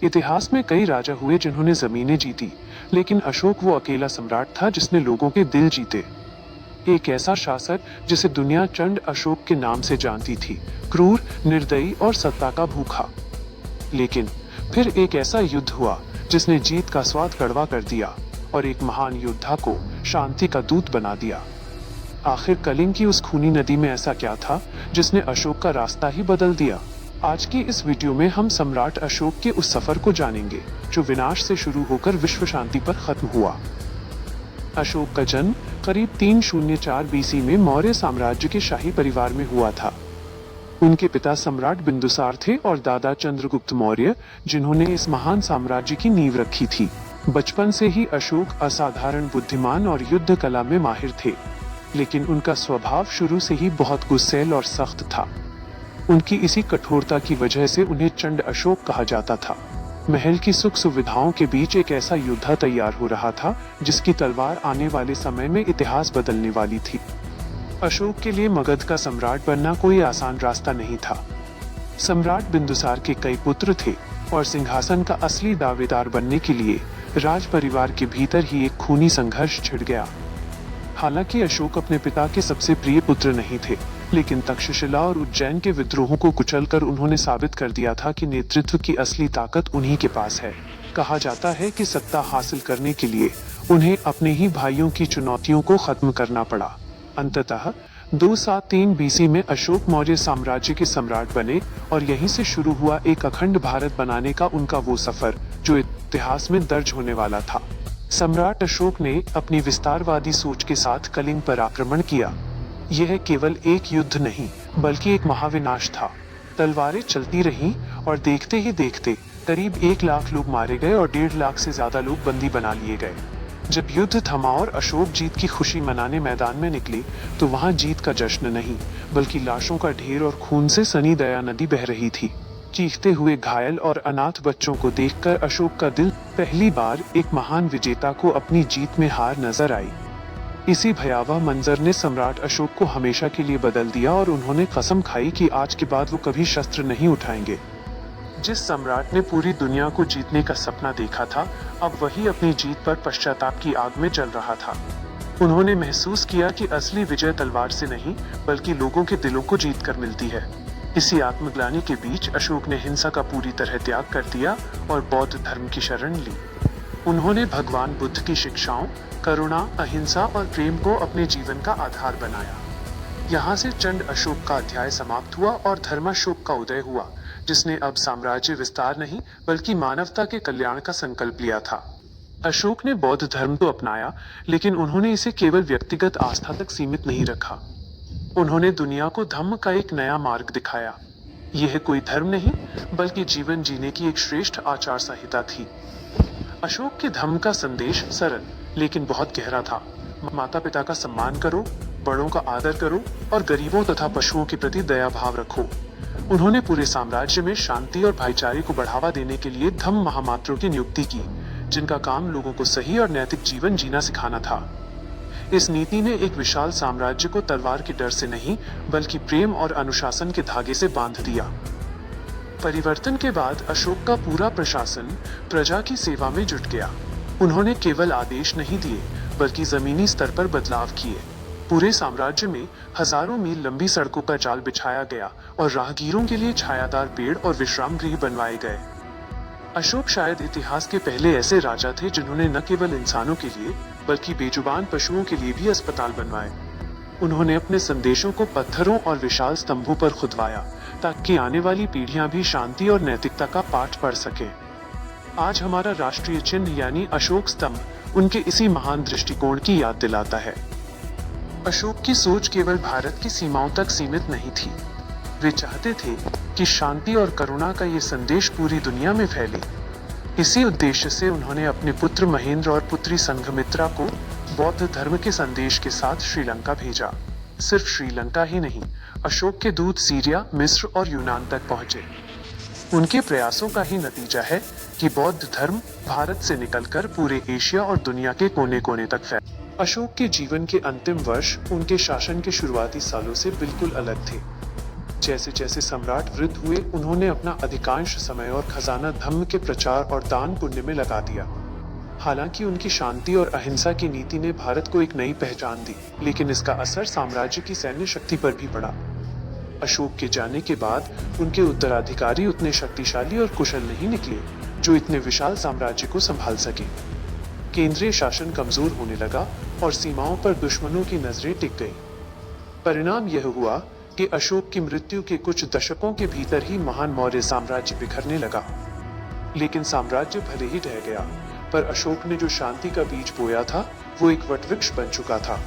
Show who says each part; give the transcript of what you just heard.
Speaker 1: इतिहास में कई राजा हुए जिन्होंने जमीनें जीती, लेकिन अशोक वो अकेला सम्राट था जिसने लोगों के दिल जीते। एक ऐसा शासक जिसे दुनिया चंड अशोक के नाम से जानती थी, क्रूर, निर्दयी और सत्ता का भूखा। लेकिन फिर एक ऐसा युद्ध हुआ जिसने जीत का स्वाद कड़वा कर दिया और एक महान योद्धा को शांति का दूत बना दिया। आखिर कलिंग की उस खूनी नदी में ऐसा क्या था जिसने अशोक का रास्ता ही बदल दिया? आज की इस वीडियो में हम सम्राट अशोक के उस सफर को जानेंगे जो विनाश से शुरू होकर विश्व शांति पर खत्म हुआ। अशोक का जन्म करीब 304 बीसी में मौर्य साम्राज्य के शाही परिवार में हुआ था। उनके पिता सम्राट बिंदुसार थे और दादा चंद्रगुप्त मौर्य, जिन्होंने इस महान साम्राज्य की नींव रखी थी। बचपन से ही अशोक असाधारण बुद्धिमान और युद्ध कला में माहिर थे, लेकिन उनका स्वभाव शुरू से ही बहुत गुस्सैल और सख्त था। उनकी इसी कठोरता की वजह से उन्हें चंड अशोक कहा जाता था। महल की सुख सुविधाओं के बीच एक ऐसा योद्धा तैयार हो रहा था जिसकी तलवार आने वाले समय में इतिहास बदलने वाली थी। अशोक के लिए मगध का सम्राट बनना कोई आसान रास्ता नहीं था। सम्राट बिंदुसार के कई पुत्र थे और सिंहासन का असली दावेदार बनने के लिए राज परिवार के भीतर ही एक खूनी संघर्ष छिड़ गया। हालांकि अशोक अपने पिता के सबसे प्रिय पुत्र नहीं थे, लेकिन तक्षशिला और उज्जैन के विद्रोहों को कुचलकर उन्होंने साबित कर दिया था कि नेतृत्व की असली ताकत उन्हीं के पास है। कहा जाता है कि सत्ता हासिल करने के लिए उन्हें अपने ही भाइयों की चुनौतियों को खत्म करना पड़ा। अंततः 273 बीसी में अशोक मौर्य साम्राज्य के सम्राट बने और यहीं से शुरू हुआ एक अखंड भारत बनाने का उनका वो सफर जो इतिहास में दर्ज होने वाला था। सम्राट अशोक ने अपनी विस्तारवादी सोच के साथ कलिंग पर आक्रमण किया। यह केवल एक युद्ध नहीं बल्कि एक महाविनाश था। तलवारें चलती रहीं और देखते ही देखते करीब 1 लाख लोग मारे गए और 1.5 लाख से ज्यादा लोग बंदी बना लिए गए। जब युद्ध थमा और अशोक जीत की खुशी मनाने मैदान में निकले तो वहां जीत का जश्न नहीं बल्कि लाशों का ढेर और खून से सनी दया नदी बह रही थी। चीखते हुए घायल और अनाथ बच्चों को देखकर अशोक का दिल पहली बार एक महान विजेता को अपनी जीत में हार नजर आई। इसी भयावह मंजर ने सम्राट अशोक को हमेशा के लिए बदल दिया और उन्होंने कसम खाई कि आज के बाद वो कभी शस्त्र नहीं उठाएंगे। जिस सम्राट ने पूरी दुनिया को जीतने का सपना देखा था, अब वही अपनी जीत पर पश्चाताप की आग में जल रहा था। उन्होंने महसूस किया कि असली विजय तलवार से नहीं बल्कि लोगों के दिलों को जीत कर मिलती है। इसी आत्मग्लानि के बीच अशोक ने हिंसा का पूरी तरह त्याग कर दिया और बौद्ध धर्म की शरण ली। उन्होंने भगवान बुद्ध की शिक्षाओं, करुणा, अहिंसा और प्रेम को अपने जीवन का आधार बनाया। यहाँ से चंड अशोक का अध्याय समाप्त हुआ और धर्माशोक का उदय हुआ, जिसने अब साम्राज्य विस्तार नहीं बल्कि मानवता के कल्याण का संकल्प लिया था। अशोक ने बौद्ध धर्म तो अपनाया, लेकिन उन्होंने इसे केवल व्यक्तिगत आस्था तक सीमित नहीं रखा। उन्होंने दुनिया को धम्म का एक नया मार्ग दिखाया। यह कोई धर्म नहीं बल्कि जीवन जीने की एक श्रेष्ठ आचार संहिता थी। अशोक के धम्म का संदेश सरल लेकिन बहुत गहरा था। माता पिता का सम्मान करो, बड़ों का आदर करो और गरीबों तथा पशुओं के प्रति दया भाव रखो। उन्होंने पूरे साम्राज्य में शांति और भाईचारे को बढ़ावा देने के लिए धम्म महामात्रों की नियुक्ति की, जिनका काम लोगों को सही और नैतिक जीवन जीना सिखाना था। इस नीति ने एक विशाल साम्राज्य को तलवार के डर से नहीं बल्कि प्रेम और अनुशासन के धागे से बांध दिया। परिवर्तन के बाद अशोक का पूरा प्रशासन प्रजा की सेवा में जुट गया। उन्होंने केवल आदेश नहीं दिए बल्कि जमीनी स्तर पर बदलाव किए। पूरे साम्राज्य में हजारों मील लंबी सड़कों का जाल बिछाया गया और राहगीरों के लिए छायादार पेड़ और विश्राम गृह बनवाए गए। अशोक शायद इतिहास के पहले ऐसे राजा थे जिन्होंने न केवल इंसानों के लिए बल्कि बेजुबान पशुओं के लिए भी अस्पताल बनवाए। उन्होंने अपने संदेशों को पत्थरों और विशाल स्तंभों पर खुदवाया ताकि आने वाली पीढ़ियां भी शांति और नैतिकता का पाठ पढ़ सके। आज हमारा राष्ट्रीय चिन्ह यानी अशोक स्तंभ उनके इसी महान दृष्टिकोण की याद दिलाता है। अशोक की सोच केवल भारत की सीमाओं तक सीमित नहीं थी। वे चाहते थे कि शांति और करुणा का ये संदेश पूरी दुनिया में फैले। इसी उद्देश्य से उन्होंने अपने पुत्र महेंद्र और पुत्री संघमित्रा को बौद्ध धर्म के संदेश के साथ श्रीलंका भेजा। सिर्फ श्रीलंका ही नहीं, अशोक के दूत सीरिया, मिस्र और यूनान तक पहुंचे। उनके प्रयासों का ही नतीजा है कि बौद्ध धर्म भारत से निकलकर पूरे एशिया और दुनिया के कोने कोने तक फैला। अशोक के जीवन के अंतिम वर्ष उनके शासन के शुरुआती सालों से बिल्कुल अलग थे। जैसे जैसे सम्राट वृद्ध हुए, उन्होंने अपना अधिकांश समय और खजाना धम्म के प्रचार और दान पुण्य में लगा दिया। हालांकि उनकी शांति और अहिंसा की नीति ने भारत को एक नई पहचान दी, लेकिन इसका असर साम्राज्य की सैन्य शक्ति पर भी पड़ा। अशोक के जाने के बाद उनके उत्तराधिकारी उतने शक्तिशाली और कुशल नहीं निकले जो इतने विशाल साम्राज्य को संभाल सके। केंद्रीय शासन कमजोर होने लगा और सीमाओं पर दुश्मनों की नजरें टिक गई। परिणाम यह हुआ कि अशोक की मृत्यु के कुछ दशकों के भीतर ही महान मौर्य साम्राज्य बिखरने लगा। लेकिन साम्राज्य भले ही ढह गया, पर अशोक ने जो शांति का बीज बोया था, वो एक वटवृक्ष बन चुका था।